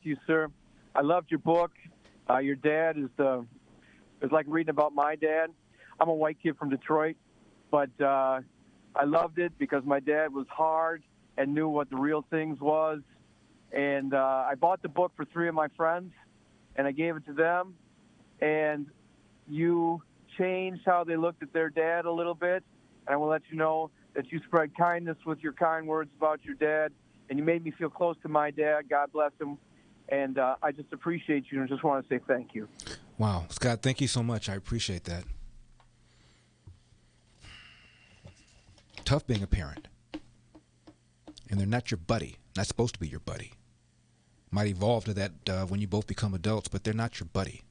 you, sir. I loved your book. Your dad is like reading about my dad. I'm a white kid from Detroit, but I loved it because my dad was hard and knew what the real things was. And I bought the book for 3 of my friends, and I gave it to them. And you changed how they looked at their dad a little bit. And I will let you know that you spread kindness with your kind words about your dad, and you made me feel close to my dad. God bless him. And I just appreciate you and just want to say thank you. Wow. Scott, thank you so much. I appreciate that. Tough being a parent. And they're not your buddy. Not supposed to be your buddy. Might evolve to that when you both become adults, but they're not your buddy.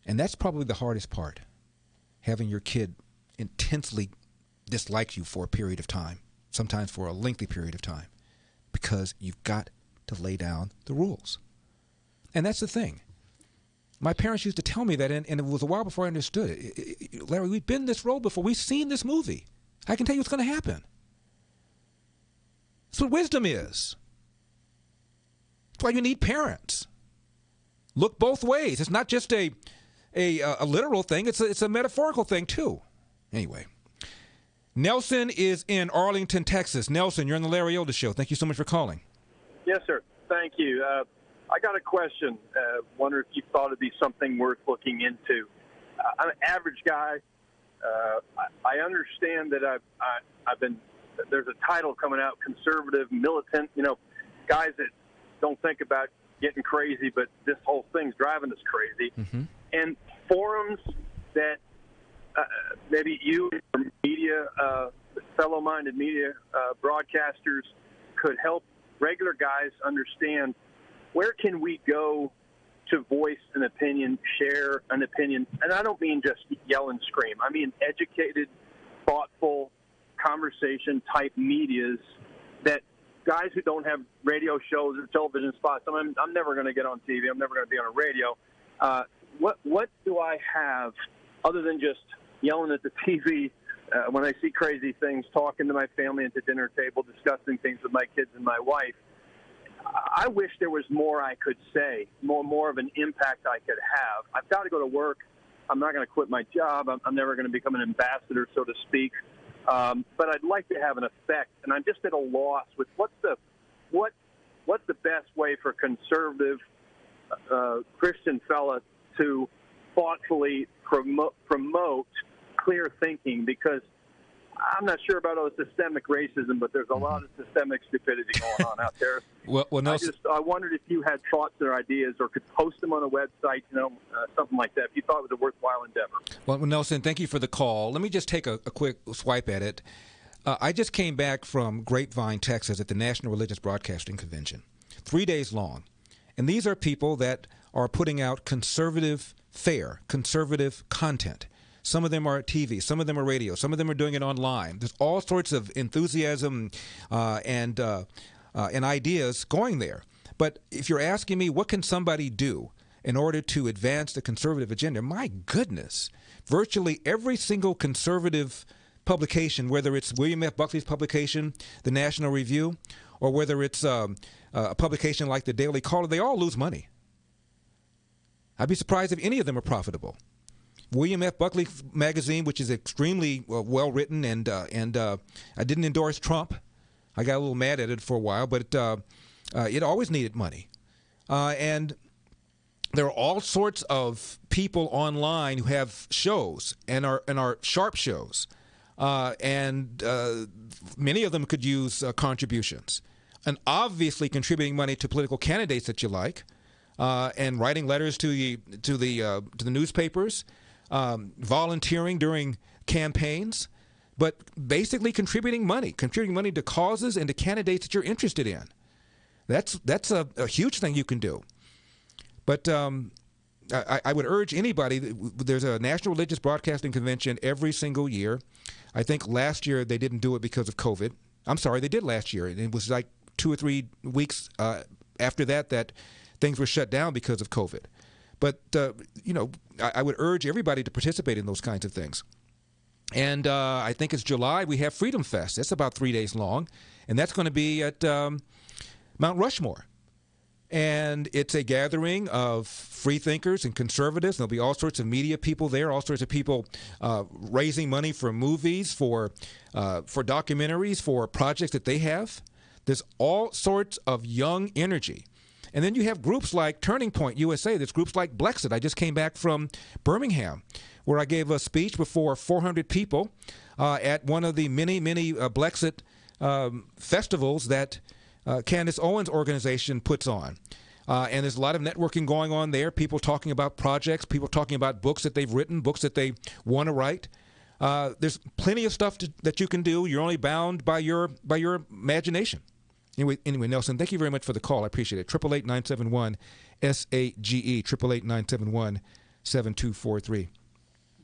And that's probably the hardest part, having your kid intensely dislike you for a period of time, sometimes for a lengthy period of time, because you've got to lay down the rules. And that's the thing. My parents used to tell me that, and it was a while before I understood it. Larry, we've been this road before. We've seen this movie. I can tell you what's going to happen. That's what wisdom is. That's why you need parents. Look both ways. It's not just a literal thing. It's a metaphorical thing, too. Anyway. Nelson is in Arlington, Texas. Nelson, you're on the Larry Elder Show. Thank you so much for calling. Yes, sir. Thank you. I got a question. Wonder if you thought it'd be something worth looking into. I'm an average guy. I understand that I've been. There's a title coming out, conservative, militant. You know, guys that don't think about getting crazy, but this whole thing's driving us crazy. Mm-hmm. And forums that maybe you or media, fellow-minded media broadcasters could help regular guys understand where can we go to voice an opinion, share an opinion. And I don't mean just yell and scream. I mean educated, thoughtful, conversation-type medias that guys who don't have radio shows or television spots, I'm never going to get on TV. I'm never going to be on a radio. What do I have other than just yelling at the TV when I see crazy things, talking to my family at the dinner table, discussing things with my kids and my wife? I wish there was more I could say, more of an impact I could have. I've got to go to work. I'm not going to quit my job. I'm never going to become an ambassador, so to speak. But I'd like to have an effect, and I'm just at a loss with what's the best way for conservative Christian fella to thoughtfully promote clear thinking, because I'm not sure about all the systemic racism, but there's a lot of systemic stupidity going on out there. Well, Nelson, I wondered if you had thoughts or ideas or could post them on a website, something like that, if you thought it was a worthwhile endeavor. Well, Nelson, thank you for the call. Let me just take a quick swipe at it. I just came back from Grapevine, Texas at the National Religious Broadcasting Convention, 3 days long. And these are people that are putting out conservative content. Some of them are TV, some of them are radio, some of them are doing it online. There's all sorts of enthusiasm and ideas going there. But if you're asking me, what can somebody do in order to advance the conservative agenda? My goodness, virtually every single conservative publication, whether it's William F. Buckley's publication, the National Review, or whether it's a publication like the Daily Caller, they all lose money. I'd be surprised if any of them are profitable. William F. Buckley magazine, which is extremely well written, and I didn't endorse Trump. I got a little mad at it for a while, but it always needed money. And there are all sorts of people online who have shows and are sharp shows, and many of them could use contributions. And obviously contributing money to political candidates that you like, and writing letters to the newspapers. Volunteering during campaigns, but basically contributing money to causes and to candidates that you're interested in. That's a huge thing you can do. But I would urge anybody, there's a National Religious Broadcasting Convention every single year. I think last year they didn't do it because of COVID. I'm sorry, they did last year. It was like 2 or 3 weeks after that things were shut down because of COVID. But, I would urge everybody to participate in those kinds of things. And I think it's July, we have Freedom Fest. That's about 3 days long. And that's going to be at Mount Rushmore. And it's a gathering of free thinkers and conservatives. There'll be all sorts of media people there, all sorts of people raising money for movies, for documentaries, for projects that they have. There's all sorts of young energy. And then you have groups like Turning Point USA. There's groups like Blexit. I just came back from Birmingham, where I gave a speech before 400 people at one of the many Blexit festivals that Candace Owens' organization puts on. And there's a lot of networking going on there, people talking about projects, people talking about books that they've written, books that they want to write. There's plenty of stuff that you can do. You're only bound by your imagination. Anyway, Nelson, thank you very much for the call. I appreciate it. 888-971-SAGE, 888-971-7243.